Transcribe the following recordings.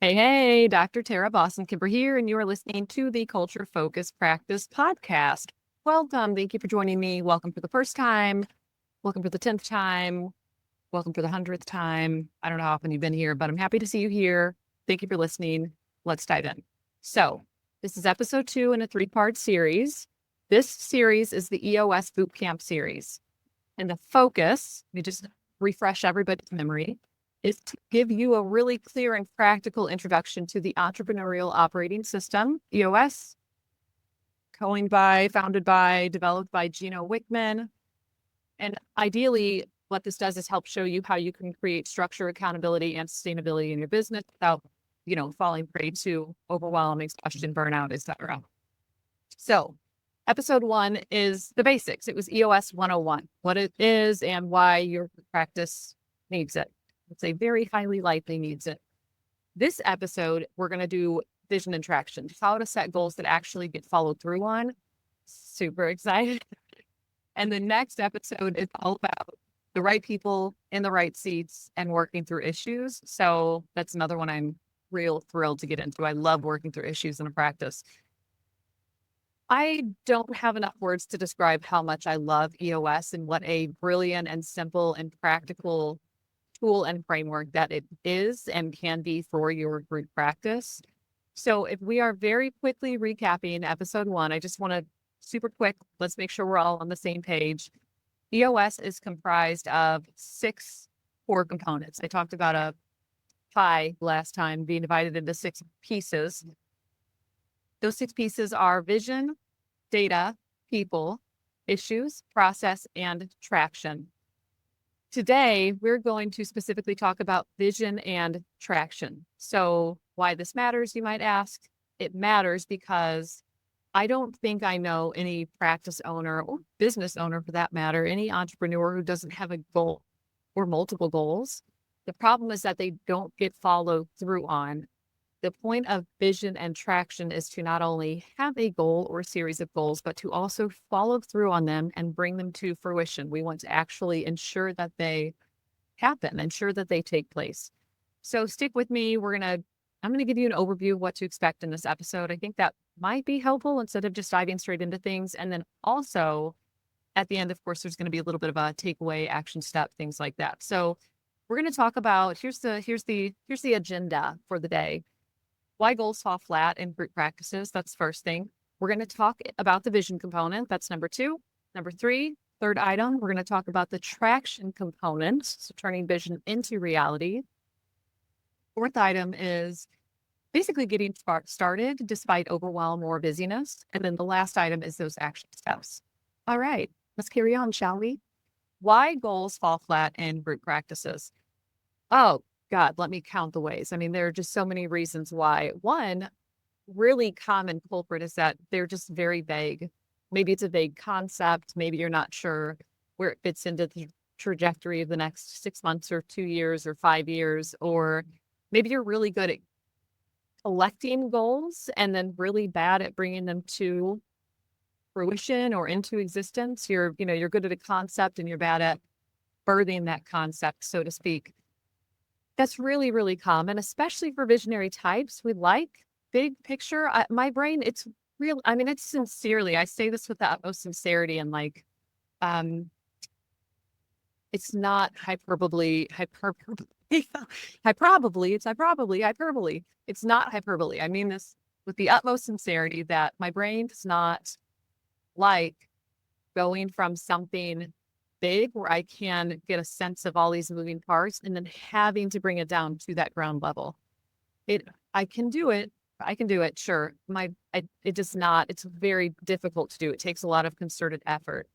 Hey, Dr. Tara Boston-Kimber here, and you are listening to the Culture Focused Practice Podcast. Welcome. Thank you for joining me. Welcome for the first time. Welcome for the 10th time. Welcome for the 100th time. I don't know how often you've been here, but I'm happy to see you here. Thank you for listening. Let's dive in. So, this is episode 2 in a 3-part series. This series is the EOS Bootcamp series. And the focus, let me just refresh everybody's memory, is to give you a really clear and practical introduction to the Entrepreneurial Operating System, EOS, founded by, developed by Gino Wickman. And ideally, what this does is help show you how you can create structure, accountability, and sustainability in your business without, falling prey to overwhelm, exhaustion, burnout, etc. So episode 1 is the basics. It was EOS 101, what it is and why your practice needs it. It's a very highly likely needs it. This episode, we're going to do vision and traction, how to set goals that actually get followed through on. Super excited. And the next episode is all about the right people in the right seats and working through issues. So that's another one I'm real thrilled to get into. I love working through issues in a practice. I don't have enough words to describe how much I love EOS and what a brilliant and simple and practical tool and framework that it is and can be for your group practice. So if we are very quickly recapping episode 1, I just want to super quick, let's make sure we're all on the same page. EOS is comprised of 6 core components. I talked about a pie last time being divided into 6 pieces. Those 6 pieces are vision, data, people, issues, process, and traction. Today, we're going to specifically talk about vision and traction. So why this matters, you might ask? It matters because I don't think I know any practice owner or business owner for that matter, any entrepreneur who doesn't have a goal or multiple goals. The problem is that they don't get followed through on. The point of vision and traction is to not only have a goal or a series of goals, but to also follow through on them and bring them to fruition. We want to actually ensure that they happen, ensure that they take place. So stick with me. I'm going to give you an overview of what to expect in this episode. I think that might be helpful instead of just diving straight into things. And then also at the end, of course, there's going to be a little bit of a takeaway, action step, things like that. So we're going to talk about, here's the agenda for the day. Why goals fall flat in group practices. That's the first thing. We're going to talk about the vision component. That's number 2. Number 3, third item, we're going to talk about the traction component. So turning vision into reality. Fourth item is basically getting started despite overwhelm or busyness. And then the last item is those action steps. All right, let's carry on, shall we? Why goals fall flat in group practices. Oh, God, let me count the ways. I mean, there are just so many reasons why. One really common culprit is that they're just very vague. Maybe it's a vague concept. Maybe you're not sure where it fits into the trajectory of the next 6 months or 2 years or 5 years, or maybe you're really good at collecting goals and then really bad at bringing them to fruition or into existence. You're good at a concept and you're bad at birthing that concept, so to speak. That's really, really common, especially for visionary types. We like big picture. My brain, it's real. I mean, it's sincerely, I say this with the utmost sincerity and it's not hyperbole. It's not hyperbole. I mean this with the utmost sincerity that my brain does not like going from something big where I can get a sense of all these moving parts and then having to bring it down to that ground level. I can do it. Sure. It's very difficult to do. It takes a lot of concerted effort.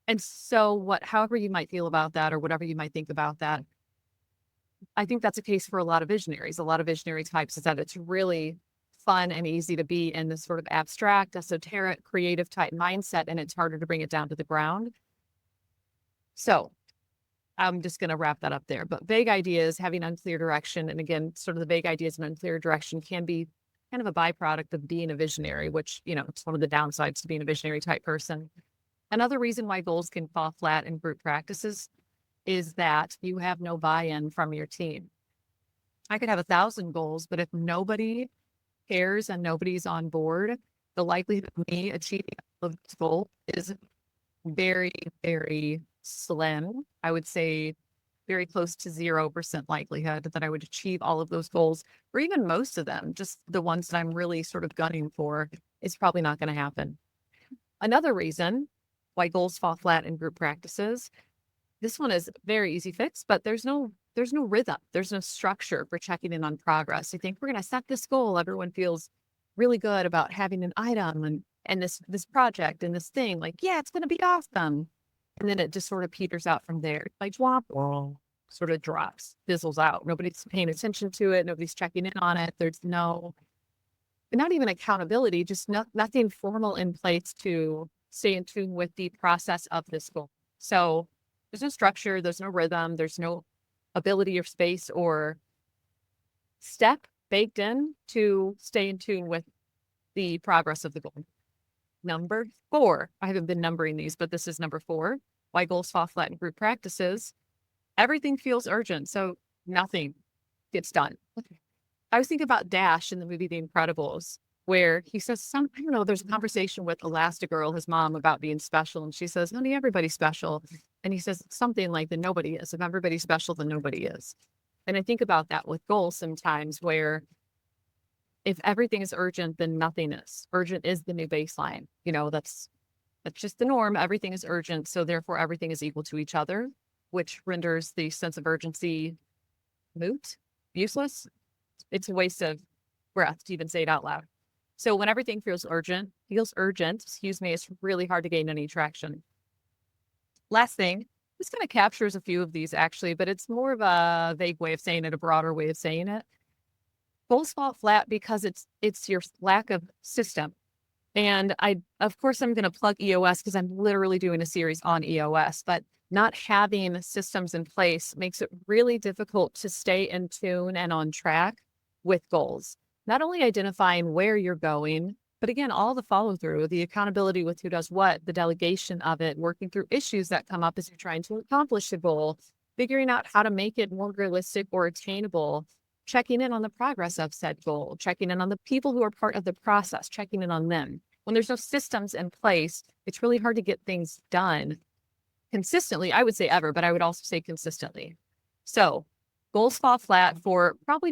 And so however you might feel about that or whatever you might think about that, I think that's a case for a lot of visionaries. A lot of visionary types is that it's really fun and easy to be in this sort of abstract, esoteric, creative type mindset, and it's harder to bring it down to the ground. So I'm just going to wrap that up there. But vague ideas, having unclear direction, and again, sort of the vague ideas and unclear direction can be kind of a byproduct of being a visionary, which, it's one of the downsides to being a visionary type person. Another reason why goals can fall flat in group practices is that you have no buy-in from your team. I could have 1,000 goals, but if nobody cares and nobody's on board, the likelihood of me achieving a goal is very, very slim. I would say very close to 0% likelihood that I would achieve all of those goals, or even most of them. Just the ones that I'm really sort of gunning for, it's probably not going to happen. Another reason why goals fall flat in group practices, this one is very easy fix, but there's no rhythm. There's no structure for checking in on progress. You think we're going to set this goal. Everyone feels really good about having an item and this project and this thing, like, yeah, it's going to be awesome. And then it just sort of peters out from there. Like, sort of drops, fizzles out. Nobody's paying attention to it. Nobody's checking in on it. There's not even accountability, just nothing formal in place to stay in tune with the process of this goal. So there's no structure, there's no rhythm, there's no ability or space or step baked in to stay in tune with the progress of the goal. Number 4, I haven't been numbering these, but this is number 4, why goals fall flat in group practices. Everything feels urgent, so nothing gets done. I was thinking about Dash in the movie The Incredibles, where he says there's a conversation with Elastigirl, his mom, about being special. And she says, honey, everybody's special. And he says something like that nobody is. If everybody's special, then nobody is. And I think about that with goals sometimes, where if everything is urgent, then nothing is. Urgent is the new baseline. That's just the norm. Everything is urgent. So therefore everything is equal to each other, which renders the sense of urgency moot, useless. It's a waste of breath to even say it out loud. So when everything feels urgent, it's really hard to gain any traction. Last thing, this kind of captures a few of these actually, but it's more of a vague way of saying it, a broader way of saying it. Goals fall flat because it's your lack of system. And of course, I'm going to plug EOS because I'm literally doing a series on EOS, but not having systems in place makes it really difficult to stay in tune and on track with goals. Not only identifying where you're going, but again, all the follow through, the accountability with who does what, the delegation of it, working through issues that come up as you're trying to accomplish the goal, figuring out how to make it more realistic or attainable, checking in on the progress of said goal, checking in on the people who are part of the process, checking in on them. When there's no systems in place, it's really hard to get things done consistently. I would say ever, but I would also say consistently. So goals fall flat for probably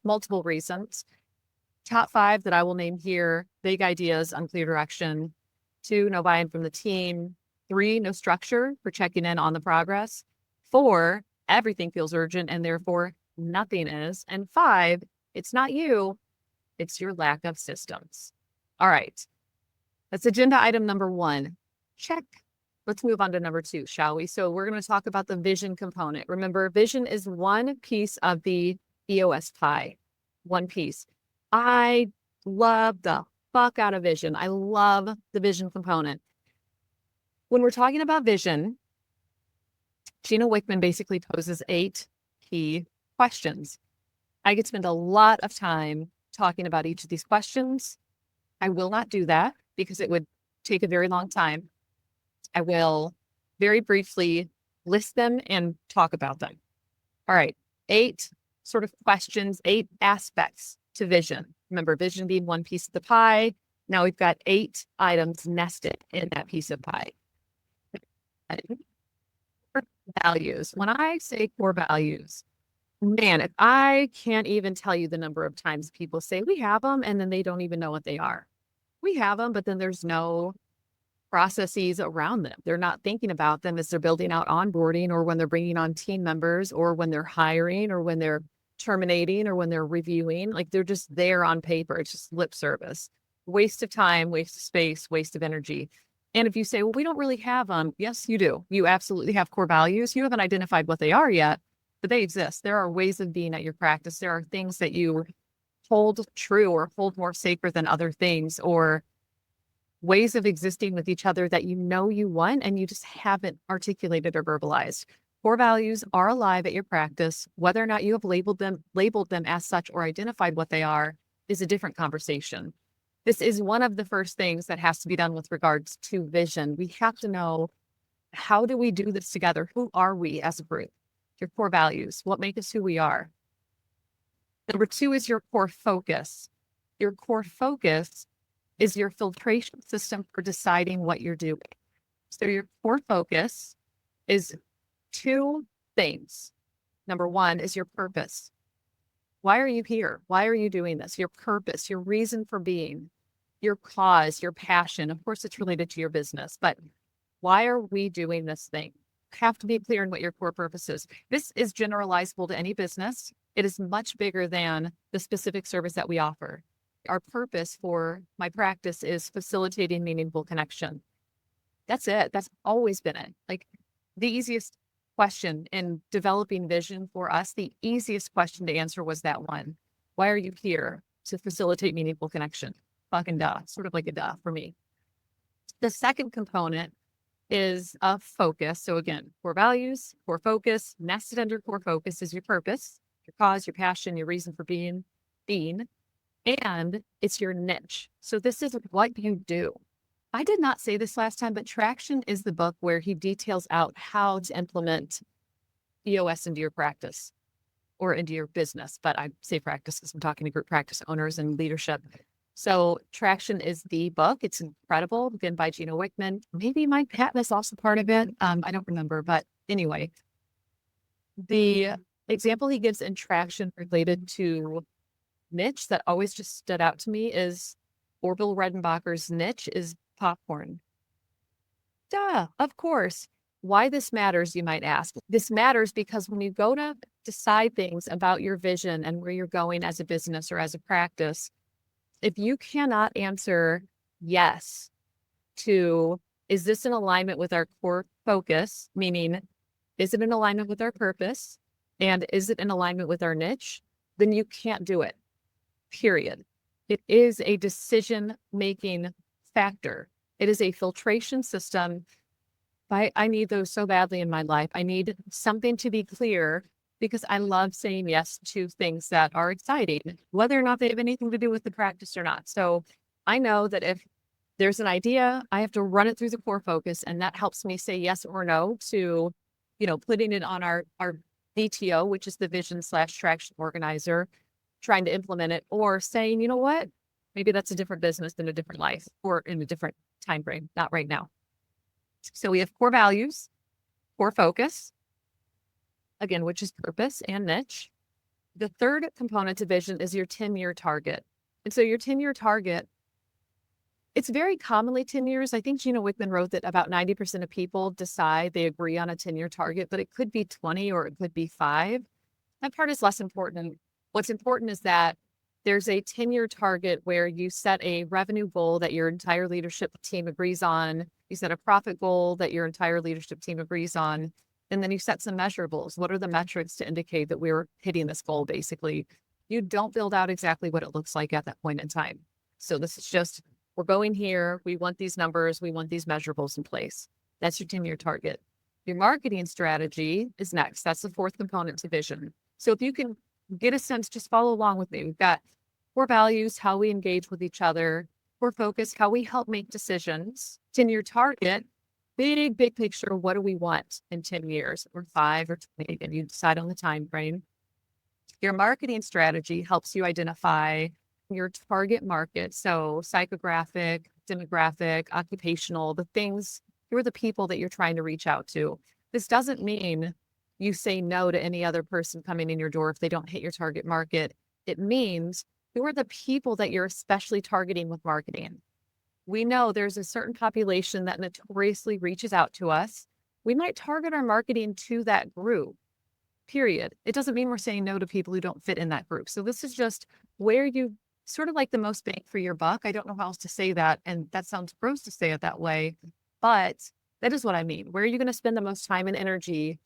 multiple reasons. Top 5 that I will name here: big ideas, unclear direction. 2, no buy-in from the team. 3, no structure for checking in on the progress. 4, everything feels urgent and therefore nothing is. And 5, it's not you, it's your lack of systems. All right. That's agenda item number 1. Check. Let's move on to number 2, shall we? So we're going to talk about the vision component. Remember, vision is one piece of the EOS pie. One piece. I love the fuck out of vision. I love the vision component. When we're talking about vision, Gino Wickman basically poses 8 key questions. I could spend a lot of time talking about each of these questions. I will not do that because it would take a very long time. I will very briefly list them and talk about them. All right. 8 sort of questions, 8 aspects to vision. Remember, vision being one piece of the pie. Now we've got 8 items nested in that piece of pie. Values. When I say core values, man, if I can't even tell you the number of times people say we have them and then they don't even know what they are. We have them, but then there's no processes around them. They're not thinking about them as they're building out onboarding, or when they're bringing on team members, or when they're hiring, or when they're terminating, or when they're reviewing. Like, they're just there on paper. It's just lip service. Waste of time, waste of space, waste of energy. And if you say, well, we don't really have them. Yes, you do. You absolutely have core values. You haven't identified what they are yet, but they exist. There are ways of being at your practice. There are things that you hold true or hold more sacred than other things, or ways of existing with each other that you want and you just haven't articulated or verbalized. Core values are alive at your practice. Whether or not you have labeled them as such or identified what they are is a different conversation. This is one of the first things that has to be done with regards to vision. We have to know, how do we do this together? Who are we as a group? your core values, what make us who we are. Number 2 is your core focus. Your core focus is your filtration system for deciding what you're doing. So your core focus is 2 things. Number 1 is your purpose. Why are you here? Why are you doing this? Your purpose, your reason for being, your cause, your passion. Of course, it's related to your business, but why are we doing this thing? You have to be clear on what your core purpose is. This is generalizable to any business. It is much bigger than the specific service that we offer. Our purpose for my practice is facilitating meaningful connection. That's it. That's always been it. Like the easiest question in developing vision for us, the easiest question to answer was that one. Why are you here? To facilitate meaningful connection. Fucking duh. Sort of like a duh for me. The second component is a focus. So again, core values, core focus, nested under core focus is your purpose, your cause, your passion, your reason for being, and it's your niche. So this is what you do. I did not say this last time, but Traction is the book where he details out how to implement EOS into your practice or into your business. But I say practice because I'm talking to group practice owners and leadership. So Traction is the book. It's incredible, again, by Gino Wickman. Maybe Mike Patton is also part of it. I don't remember, but anyway, the example he gives in Traction related to niche that always just stood out to me is Orville Redenbacher's niche is popcorn. Duh, of course. Why this matters, you might ask. This matters because when you go to decide things about your vision and where you're going as a business or as a practice, if you cannot answer yes to, is this in alignment with our core focus, meaning, is it in alignment with our purpose? And is it in alignment with our niche? Then you can't do it, period. It is a decision-making factor. It is a filtration system. I need those so badly in my life. I need something to be clear because I love saying yes to things that are exciting, whether or not they have anything to do with the practice or not. So I know that if there's an idea, I have to run it through the core focus, and that helps me say yes or no to, putting it on our VTO, which is the vision/traction organizer, trying to implement it, or saying, you know what, maybe that's a different business in a different life or in a different time frame, not right now. So we have core values, core focus, again, which is purpose and niche. The third component to vision is your 10-year target. And so your 10-year target, it's very commonly 10 years. I think Gino Wickman wrote that about 90% of people decide they agree on a 10-year target, but it could be 20 or it could be 5. That part is less important. What's important is that there's a 10-year target where you set a revenue goal that your entire leadership team agrees on. You set a profit goal that your entire leadership team agrees on. And then you set some measurables. What are the metrics to indicate that we're hitting this goal, basically? You don't build out exactly what it looks like at that point in time. So this is just, we're going here. We want these numbers. We want these measurables in place. That's your 10-year target. Your marketing strategy is next. That's the fourth component to vision. So if you can get a sense, just follow along with me. We've got core values, how we engage with each other, core focus, how we help make decisions. 10-year target, big picture. What do we want in 10 years or 5 or 20? And you decide on the time frame. Your marketing strategy helps you identify your target market. So psychographic, demographic, occupational, the things, who are the people that you're trying to reach out to. This doesn't mean you say no to any other person coming in your door if they don't hit your target market. It means who are the people that you're especially targeting with marketing. We know there's a certain population that notoriously reaches out to us. We might target our marketing to that group, period. It doesn't mean we're saying no to people who don't fit in that group. So this is just where you sort of like the most bang for your buck. I don't know how else to say that. And that sounds gross to say it that way, but that is what I mean. Where are you going to spend the most time and energy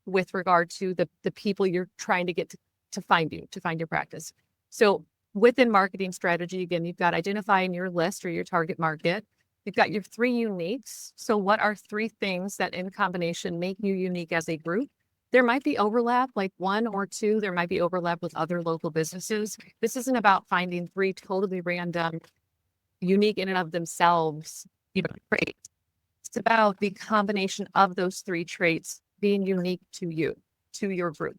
with regard to the people you're trying to get to find your practice? So within marketing strategy, again, you've got identifying your list or your target market. You've got your 3 uniques. So what are 3 things that in combination make you unique as a group? There might be overlap, like 1 or 2. There might be overlap with other local businesses. This isn't about finding 3 totally random, unique in and of themselves, traits. It's about the combination of those 3 traits being unique to you. to your group.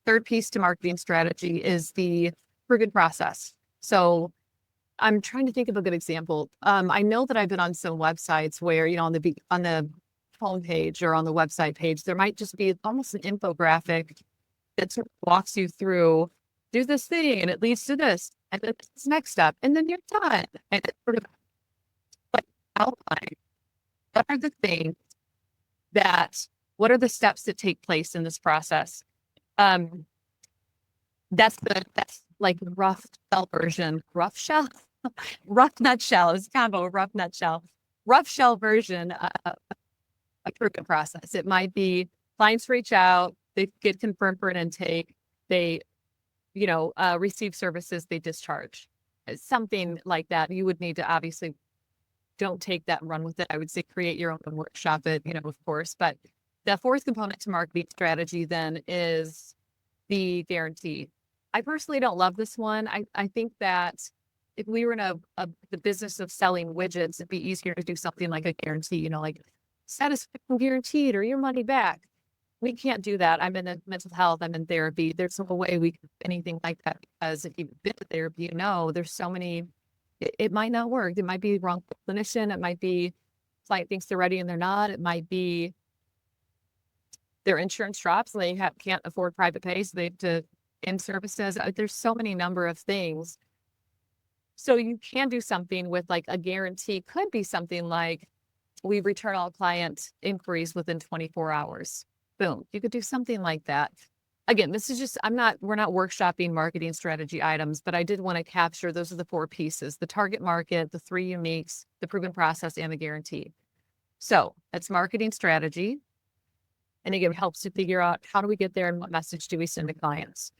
Third piece to marketing strategy is the proven process. So I'm trying to think of a good example. I know that I've been on some websites where, on the homepage or on the website page, there might just be almost an infographic that sort of walks you through, do this thing and it leads to this, and then this next step, and then you're done. And it's sort of like outline. What are the things what are the steps that take place in this process? That's like rough shell version, rough nutshell is kind of a rough shell version of a proven process. It might be clients reach out, they get confirmed for an intake, they, receive services, they discharge. Something like that. You would need to obviously don't take that and run with it. I would say create your own workshop it, of course. But the fourth component to marketing strategy then is the guarantee. I personally don't love this one. I think that if we were in the business of selling widgets, it'd be easier to do something like a guarantee, like satisfaction guaranteed or your money back. We can't do that. I'm in mental health. I'm in therapy. There's no way we can do anything like that, because if you've been to therapy, there's so many, it might not work. It might be the wrong clinician. It might be client thinks they're ready and they're not. It might be their insurance drops and they can't afford private pay, so they have to end services. There's so many number of things. So you can do something with like a guarantee. Could be something like, we return all client inquiries within 24 hours. Boom. You could do something like that. Again, this is just, we're not workshopping marketing strategy items, but I did want to capture, those are the four pieces: the target market, the three uniques, the proven process, and the guarantee. So that's marketing strategy. And again, it helps to figure out, how do we get there and what message do we send to clients?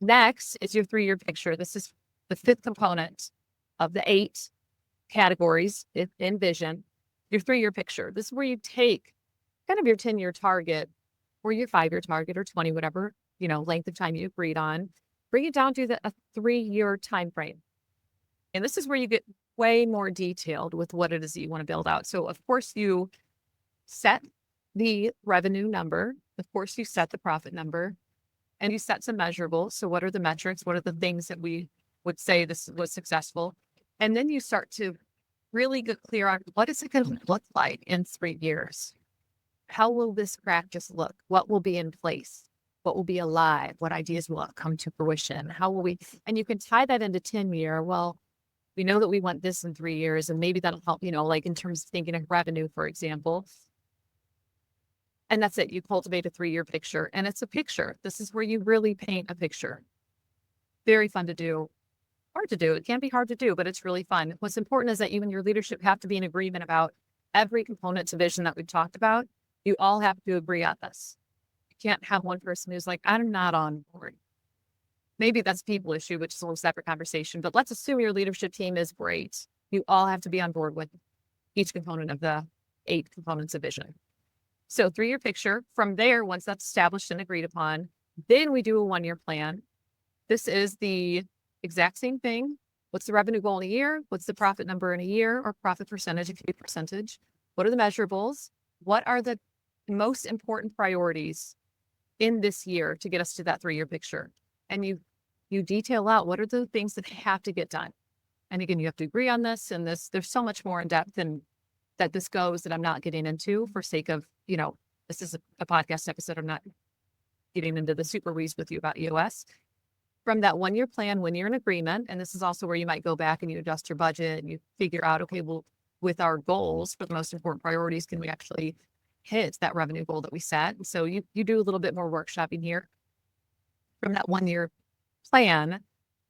Next is your 3-year picture. This is the fifth component of the 8 categories in vision. Your 3-year picture. This is where you take kind of your 10-year target or your 5-year target or 20, whatever, length of time you agreed on, bring it down to a 3-year time frame. And this is where you get way more detailed with what it is that you want to build out. So of course you set the revenue number, of course you set the profit number, and you set some measurables. So what are the metrics? What are the things that we would say this was successful? And then you start to really get clear on, what is it going to look like in 3 years? How will this practice look? What will be in place? What will be alive? What ideas will come to fruition? How will we, and you can tie that into 10-year. Well, we know that we want this in 3 years, and maybe that'll help, like in terms of thinking of revenue, for example. And that's it. You cultivate a 3-year picture, and it's a picture. This is where you really paint a picture. Very fun to do. Hard to do. It can be hard to do, but it's really fun. What's important is that you and your leadership have to be in agreement about every component to vision that we've talked about. You all have to agree on this. You can't have one person who's like, I'm not on board. Maybe that's a people issue, which is a whole separate conversation, but let's assume your leadership team is great. You all have to be on board with each component of the 8 components of vision. So 3-year picture. From there, once that's established and agreed upon, then we do a 1-year plan. This is the exact same thing. What's the revenue goal in a year? What's the profit number in a year, or profit percentage? It could be percentage. What are the measurables? What are the most important priorities in this year to get us to that 3-year picture? And you detail out, what are the things that have to get done? And again, you have to agree on this, and there's so much more in depth than that this goes that I'm not getting into for sake of, this is a podcast episode. I'm not getting into the super weeds with you about EOS. From that 1-year plan, when you're in agreement, and this is also where you might go back and you adjust your budget and you figure out, okay, well, with our goals for the most important priorities, can we actually hit that revenue goal that we set? And so you do a little bit more workshopping here. From that 1-year plan,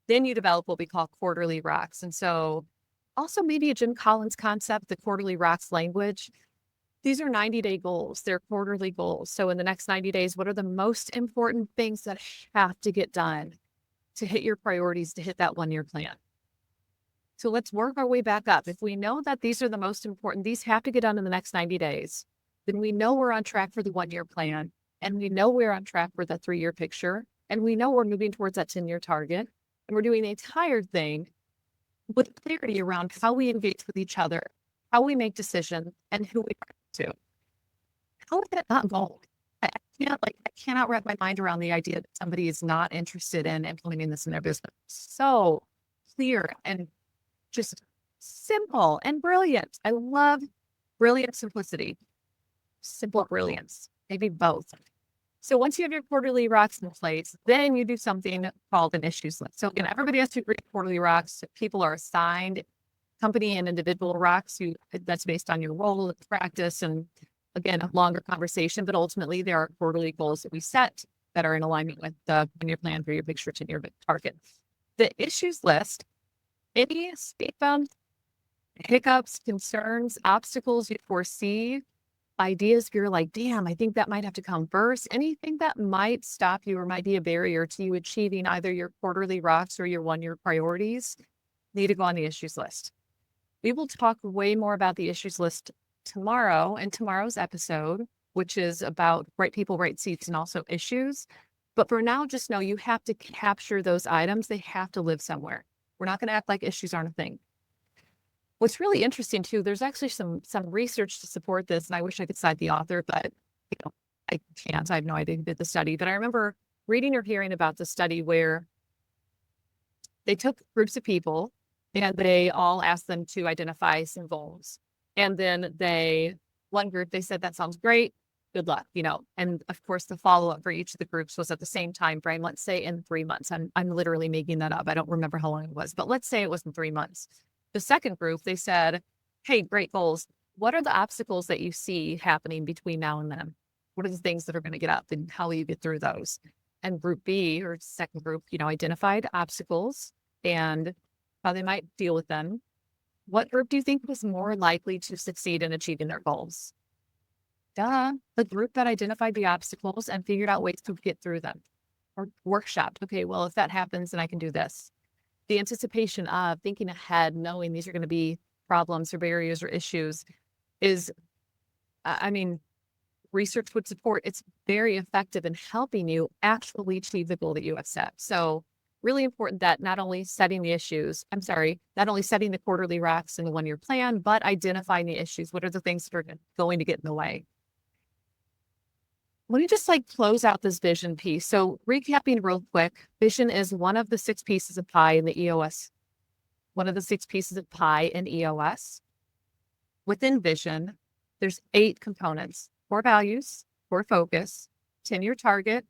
then you develop what we call quarterly rocks. And so also maybe a Jim Collins concept, the quarterly rocks language. These are 90-day goals. They're quarterly goals. So in the next 90 days, what are the most important things that have to get done to hit your priorities, to hit that 1-year plan? So let's work our way back up. If we know that these are the most important, these have to get done in the next 90 days, then we know we're on track for the 1-year plan, and we know we're on track for the 3-year picture, and we know we're moving towards that 10-year target, and we're doing the entire thing with clarity around how we engage with each other, how we make decisions, and who we are to. How is that not gold? like, I cannot wrap my mind around the idea that somebody is not interested in implementing this in their business. So clear and just simple and brilliant. I love brilliant simplicity, simple brilliance, maybe both. So once you have your quarterly rocks in place, then you do something called an issues list. So again, everybody has to agree quarterly rocks. People are assigned company and individual rocks. That's based on your role, practice, and again, a longer conversation. But ultimately, there are quarterly goals that we set that are in alignment with the your plan for your big stretch and your big target. The issues list, any speed bumps, hiccups, concerns, obstacles you foresee, ideas you're like, damn, I think that might have to come first. Anything that might stop you or might be a barrier to you achieving either your quarterly rocks or your 1-year priorities need to go on the issues list. We will talk way more about the issues list tomorrow in tomorrow's episode, which is about right people, right seats, and also issues. But for now, just know you have to capture those items. They have to live somewhere. We're not going to act like issues aren't a thing. What's really interesting too, there's actually some research to support this, and I wish I could cite the author, but I can't. I have no idea who did the study. But I remember reading or hearing about the study where they took groups of people and they all asked them to identify some goals. And then one group, they said, that sounds great. Good luck, and of course the follow-up for each of the groups was at the same time frame, let's say in 3 months. I'm literally making that up. I don't remember how long it was, but let's say it was in 3 months. The second group, they said, hey, great goals. What are the obstacles that you see happening between now and then? What are the things that are going to get up and how will you get through those? And group B or second group, identified obstacles and how they might deal with them. What group do you think was more likely to succeed in achieving their goals? Duh, the group that identified the obstacles and figured out ways to get through them or workshopped. Okay, well, if that happens, then I can do this. The anticipation of thinking ahead, knowing these are going to be problems or barriers or issues is, research would support it's very effective in helping you actually achieve the goal that you have set. So really important that not only setting the quarterly rocks in the 1-year plan, but identifying the issues. What are the things that are going to get in the way? Let me just close out this vision piece. So recapping real quick, vision is one of the 6 pieces of pie in the EOS, one of the 6 pieces of pie in EOS. Within vision, there's 8 components: core values, core focus, 10-year target,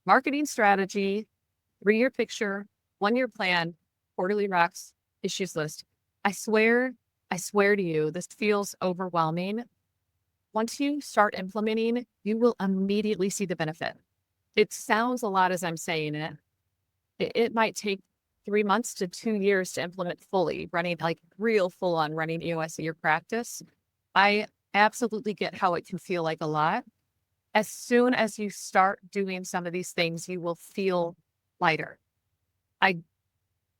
marketing strategy, 3-year picture, 1-year plan, quarterly rocks, issues list. I swear to you, this feels overwhelming. Once you start implementing, you will immediately see the benefit. It sounds a lot as I'm saying it. It might take 3 months to 2 years to implement fully, running real full on running EOS in your practice. I absolutely get how it can feel like a lot. As soon as you start doing some of these things, you will feel lighter.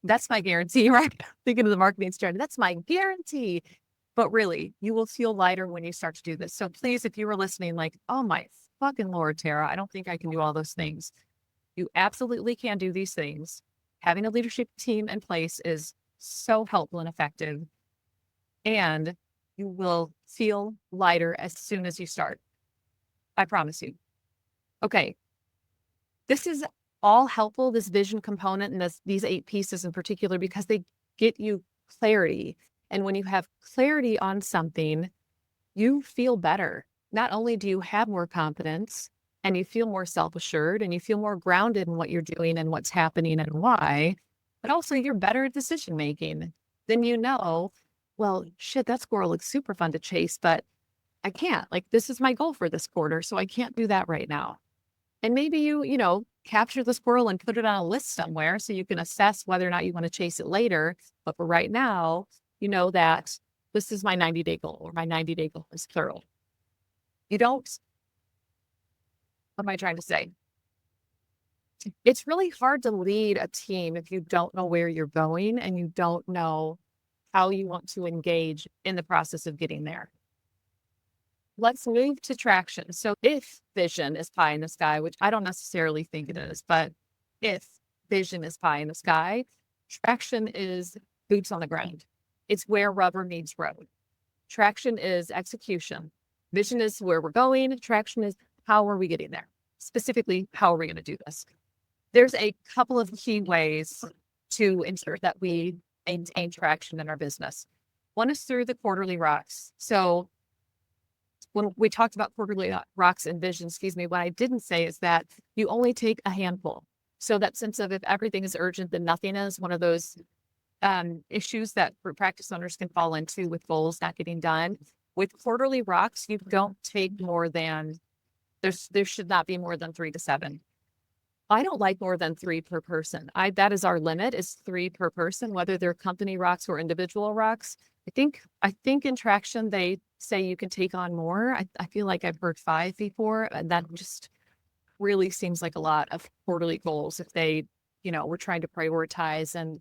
That's my guarantee, right? Thinking of the marketing strategy, that's my guarantee. But really, you will feel lighter when you start to do this. So please, if you were listening, oh my fucking Lord, Tara, I don't think I can do all those things. You absolutely can do these things. Having a leadership team in place is so helpful and effective. And you will feel lighter as soon as you start. I promise you. Okay. This is all helpful, this vision component and these 8 pieces in particular, because they get you clarity. And when you have clarity on something, you feel better. Not only do you have more confidence and you feel more self-assured and you feel more grounded in what you're doing and what's happening and why, but also you're better at decision making. Then well, shit, that squirrel looks super fun to chase, but I can't. This is my goal for this quarter, so I can't do that right now. And maybe you capture the squirrel and put it on a list somewhere so you can assess whether or not you want to chase it later. But for right now, you know that this is my 90-day goal, or my 90-day goal is plural. What am I trying to say? It's really hard to lead a team if you don't know where you're going and you don't know how you want to engage in the process of getting there. Let's move to traction. So if vision is pie in the sky, which I don't necessarily think it is, but if vision is pie in the sky, traction is boots on the ground. It's where rubber meets road. Traction is execution. Vision is where we're going. Traction is how are we getting there? specifically, how are we going to do this? There's a couple of key ways to ensure that we maintain traction in our business. One is through the quarterly rocks. So when we talked about quarterly rocks and vision, what I didn't say is that you only take a handful. So that sense of if everything is urgent, then nothing is, one of those issues that practice owners can fall into with goals not getting done. With quarterly rocks, you don't take more than, there should not be more than 3 to 7. I don't like more than 3 per person. That is our limit, is 3 per person, whether they're company rocks or individual rocks. I think in traction, they say you can take on more. I feel like I've heard 5 before, and that just really seems like a lot of quarterly goals. If they, we're trying to prioritize and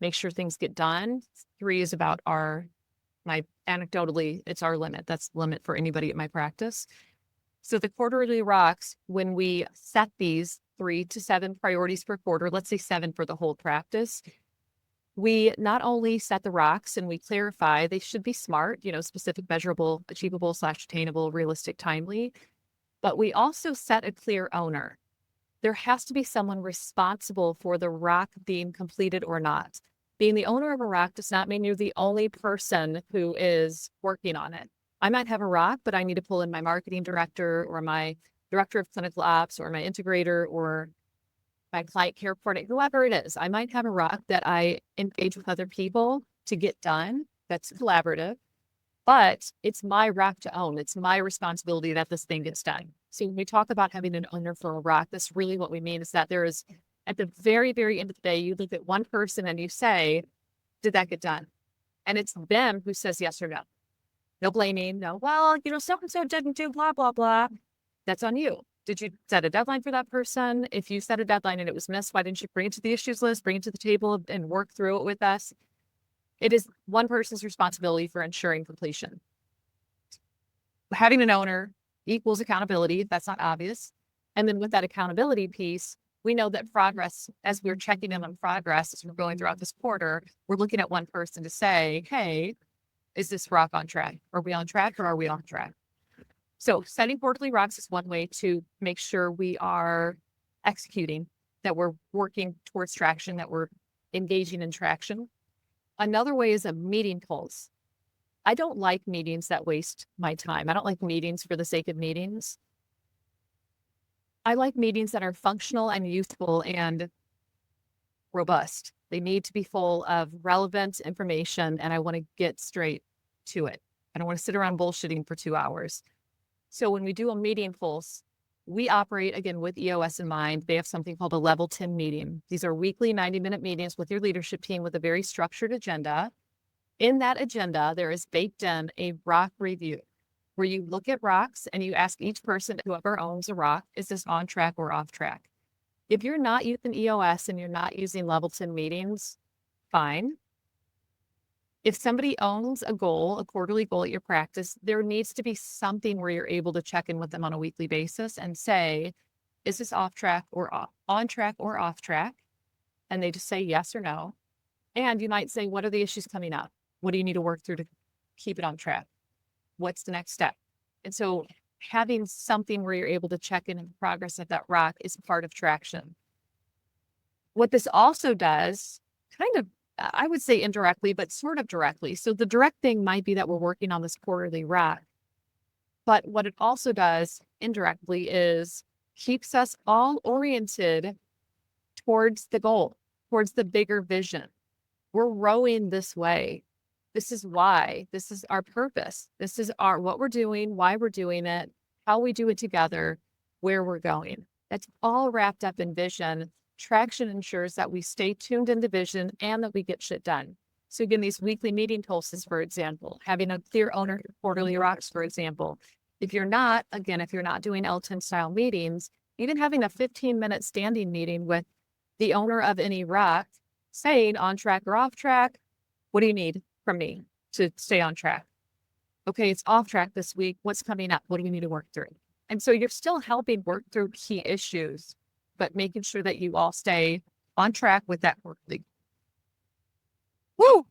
make sure things get done. 3 is about anecdotally, it's our limit. That's the limit for anybody at my practice. So the quarterly rocks, when we set these 3 to 7 priorities per quarter, let's say 7 for the whole practice, we not only set the rocks and we clarify they should be SMART, specific, measurable, achievable / attainable, realistic, timely, but we also set a clear owner. There has to be someone responsible for the rock being completed or not. Being the owner of a rock does not mean you're the only person who is working on it. I might have a rock, but I need to pull in my marketing director or my director of clinical ops or my integrator or my client care coordinator, whoever it is. I might have a rock that I engage with other people to get done. That's collaborative, but it's my rock to own. It's my responsibility that this thing gets done. So when we talk about having an owner for a rock, that's really what we mean, is that there is, at the very, very end of the day, you look at one person and you say, did that get done? And it's them who says yes or no. No blaming, no, well, so-and-so didn't do blah, blah, blah. That's on you. Did you set a deadline for that person? If you set a deadline and it was missed, why didn't you bring it to the issues list, bring it to the table and work through it with us? It is one person's responsibility for ensuring completion. Having an owner equals accountability, if that's not obvious. And then with that accountability piece, we know that progress, as we're checking in on progress, as we're going throughout this quarter, we're looking at one person to say, hey, is this rock on track? Are we on track or are we off track? So setting quarterly rocks is one way to make sure we are executing, that we're working towards traction, that we're engaging in traction. Another way is a meeting pulse. I don't like meetings that waste my time. I don't like meetings for the sake of meetings. I like meetings that are functional and useful and robust. They need to be full of relevant information, and I want to get straight to it. I don't want to sit around bullshitting for 2 hours. So when we do a meeting pulse, we operate, again, with EOS in mind. They have something called a level 10 meeting. These are weekly 90-minute meetings with your leadership team with a very structured agenda. In that agenda, there is baked in a rock review where you look at rocks and you ask each person, whoever owns a rock, is this on track or off track? If you're not using EOS and you're not using level 10 meetings, fine. If somebody owns a goal, a quarterly goal at your practice, there needs to be something where you're able to check in with them on a weekly basis and say, is this off track or on track or off track? And they just say yes or no. And you might say, what are the issues coming up? What do you need to work through to keep it on track? What's the next step? And so having something where you're able to check in on the progress of that rock is part of traction. What this also does, kind of, I would say indirectly, but sort of directly. So the direct thing might be that we're working on this quarterly rock. But what it also does indirectly is keeps us all oriented towards the goal, towards the bigger vision. We're rowing this way. This is why. This is our purpose. This is what we're doing, why we're doing it, how we do it together, where we're going. That's all wrapped up in vision. Traction ensures that we stay tuned into vision and that we get shit done. So again, these weekly meeting pulses, for example, having a clear owner quarterly rocks, for example. If you're not doing L10 style meetings, even having a 15-minute standing meeting with the owner of any rock, saying on track or off track, what do you need from me to stay on track? Okay, it's off track this week. What's coming up? What do we need to work through? And so you're still helping work through key issues, but making sure that you all stay on track with that quarterly. Woo!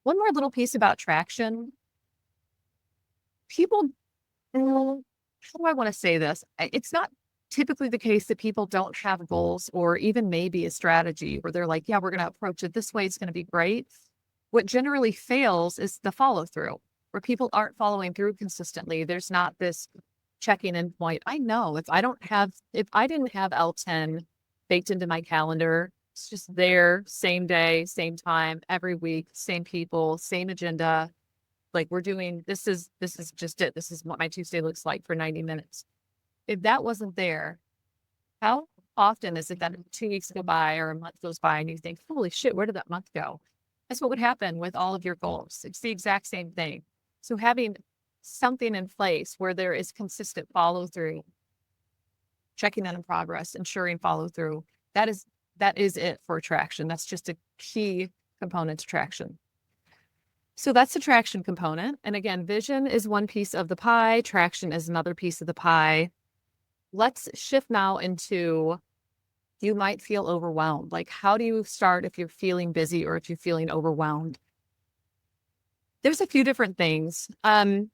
One more little piece about traction. People, how do I want to say this? It's not typically the case that people don't have goals or even maybe a strategy where they're like, yeah, we're going to approach it this way. It's going to be great. What generally fails is the follow through, where people aren't following through consistently. There's not this checking in point. I know if I didn't have L10 baked into my calendar, it's just there, same day, same time, every week, same people, same agenda. Like we're doing, this is just it. This is what my Tuesday looks like for 90 minutes. If that wasn't there, how often is it that 2 weeks go by or a month goes by and you think, holy shit, where did that month go? That's what would happen with all of your goals. It's the exact same thing. So having something in place where there is consistent follow through, checking in on progress, ensuring follow through, that is it for traction. That's just a key component to traction. So that's the traction component. And again, vision is one piece of the pie. Traction is another piece of the pie. Let's shift now into, you might feel overwhelmed. Like, how do you start if you're feeling busy or if you're feeling overwhelmed? There's a few different things. I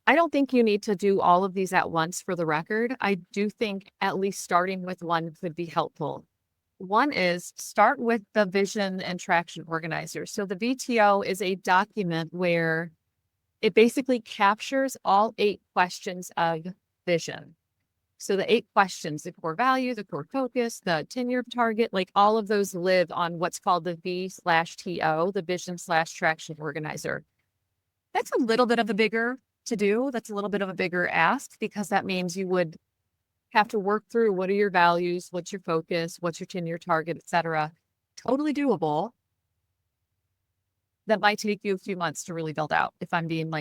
don't think you need to do all of these at once for the record. I do think at least starting with one could be helpful. One is start with the vision and traction organizer. So the VTO is a document where it basically captures all 8 questions of vision. So the 8 questions, the core value, the core focus, the 10-year target, like all of those live on what's called the V/TO, the vision/traction organizer. That's a little bit of a bigger to do. That's a little bit of a bigger ask because that means you would have to work through what are your values, what's your focus, what's your 10-year target, et cetera. Totally doable. That might take you a few months to really build out. If I'm being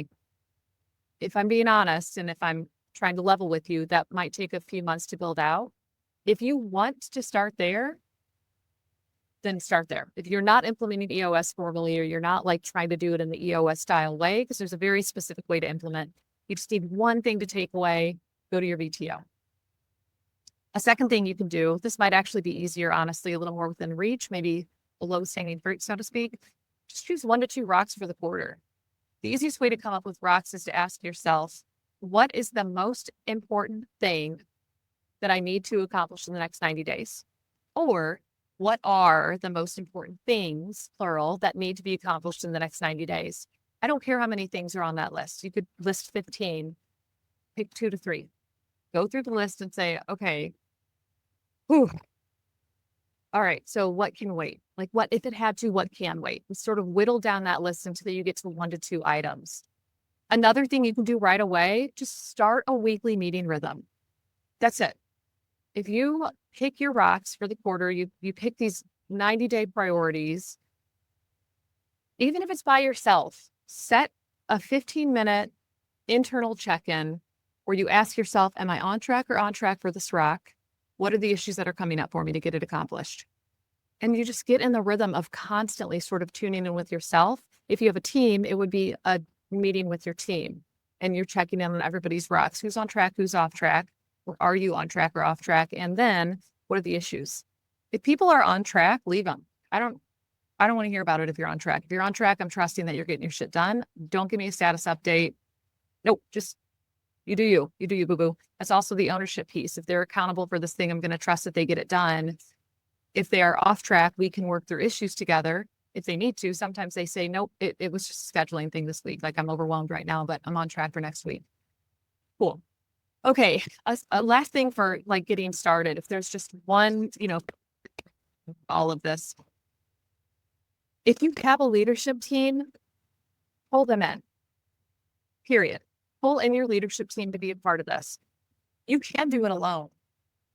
honest, and if I'm trying to level with you, that might take a few months to build out. If you want to start there, then start there. If you're not implementing EOS formally, or you're not like trying to do it in the EOS style way, because there's a very specific way to implement, you just need one thing to take away, go to your VTO. A second thing you can do, this might actually be easier, honestly, a little more within reach, maybe a lowest hanging fruit, so to speak. Just choose 1 to 2 rocks for the quarter. The easiest way to come up with rocks is to ask yourself, what is the most important thing that I need to accomplish in the next 90 days? Or what are the most important things, plural, that need to be accomplished in the next 90 days? I don't care how many things are on that list. You could list 15, pick 2 to 3. Go through the list and say, okay, whew. All right, so what can wait? Like what, if it had to, what can wait? And sort of whittle down that list until you get to 1 to 2 items. Another thing you can do right away, just start a weekly meeting rhythm. That's it. If you pick your rocks for the quarter, you pick these 90-day priorities, even if it's by yourself, set a 15-minute internal check-in where you ask yourself, am I on track for this rock? What are the issues that are coming up for me to get it accomplished? And you just get in the rhythm of constantly sort of tuning in with yourself. If you have a team, it would be a meeting with your team and you're checking in on everybody's rocks. Who's on track? Who's off track? Or are you on track or off track? And then what are the issues? If people are on track, leave them. I don't want to hear about it if you're on track. If you're on track, I'm trusting that you're getting your shit done. Don't give me a status update. Nope, just you do you, boo-boo. That's also the ownership piece. If they're accountable for this thing, I'm going to trust that they get it done. If they are off track, we can work through issues together if they need to. Sometimes they say, nope, it was just a scheduling thing this week. Like I'm overwhelmed right now, but I'm on track for next week. Cool. Okay. A last thing for like getting started. If there's just one, all of this, if you have a leadership team, pull them in, period. Pull in your leadership team to be a part of this. You can do it alone.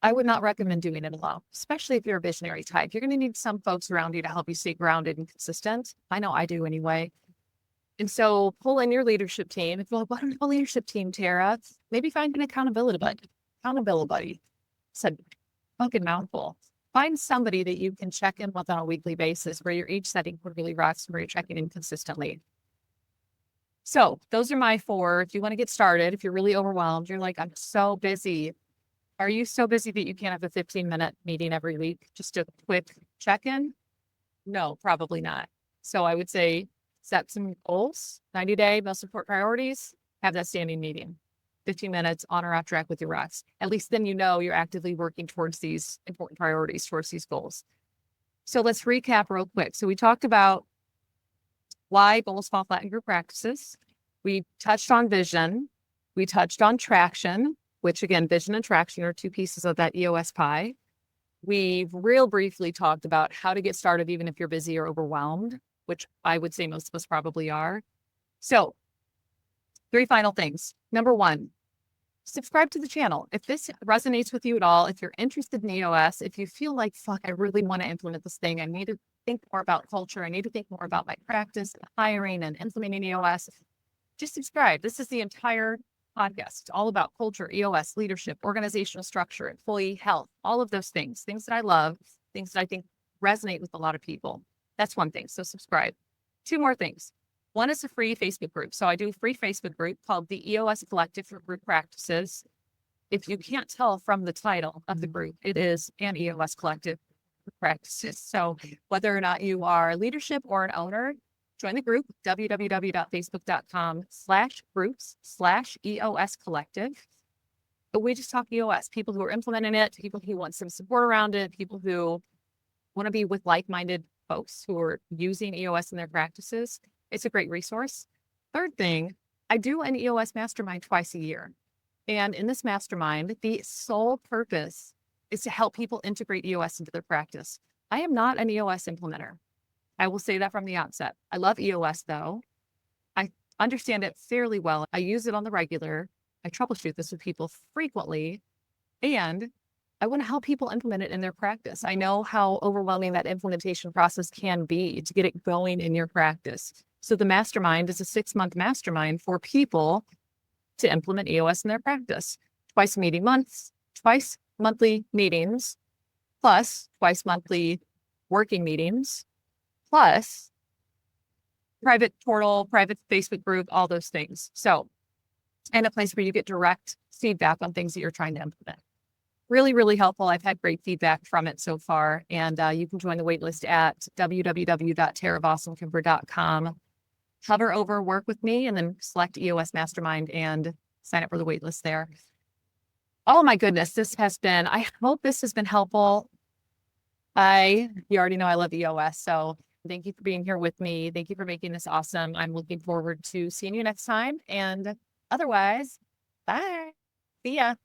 I would not recommend doing it alone, especially if you're a visionary type. You're going to need some folks around you to help you stay grounded and consistent. I know I do anyway. And so pull in your leadership team. If you're like, what is a leadership team, Tara? Maybe find an accountability buddy. Said fucking mouthful. Find somebody that you can check in with on a weekly basis where you're each setting quarterly rocks, where you're checking in consistently. So those are my 4. If you want to get started, if you're really overwhelmed, you're like, I'm so busy. Are you so busy that you can't have a 15-minute meeting every week? Just a quick check-in? No, probably not. So I would say set some goals, 90-day most important priorities, have that standing meeting. 15 minutes on or off track with your reps. At least then you know you're actively working towards these important priorities, towards these goals. So let's recap real quick. So we talked about why goals fall flat in group practices. We touched on vision. We touched on traction, which again, vision and traction are two pieces of that EOS pie. We've real briefly talked about how to get started even if you're busy or overwhelmed, which I would say most of us probably are. So 3 final things. Number 1, subscribe to the channel. If this resonates with you at all, if you're interested in EOS, if you feel like, fuck, I really want to implement this thing, I need to think more about culture, I need to think more about my practice, hiring and implementing EOS, just subscribe. This is the entire podcast. It's all about culture, EOS, leadership, organizational structure, employee health, all of those things that I love, things that I think resonate with a lot of people. That's one thing. So subscribe. 2 more things. One is a free Facebook group. So I do a free Facebook group called the EOS Collective for Group Practices. If you can't tell from the title of the group, it is an EOS Collective for Practices. So whether or not you are leadership or an owner, join the group, www.facebook.com/groups/EOS Collective. But we just talk EOS, people who are implementing it, people who want some support around it, people who want to be with like-minded folks who are using EOS in their practices. It's a great resource. Third thing, I do an EOS mastermind twice a year. And in this mastermind, the sole purpose is to help people integrate EOS into their practice. I am not an EOS implementer. I will say that from the outset. I love EOS though. I understand it fairly well. I use it on the regular. I troubleshoot this with people frequently. And I want to help people implement it in their practice. I know how overwhelming that implementation process can be to get it going in your practice. So the mastermind is a 6-month mastermind for people to implement EOS in their practice. Twice monthly meetings, plus twice monthly working meetings, plus private portal, private Facebook group, all those things. So, and a place where you get direct feedback on things that you're trying to implement. Really, really helpful. I've had great feedback from it so far. And you can join the waitlist at www.terravasankimber.com. Hover over work with me and then select EOS Mastermind and sign up for the waitlist there. Oh my goodness, I hope this has been helpful. You already know I love EOS. So thank you for being here with me. Thank you for making this awesome. I'm looking forward to seeing you next time. And otherwise, bye. See ya.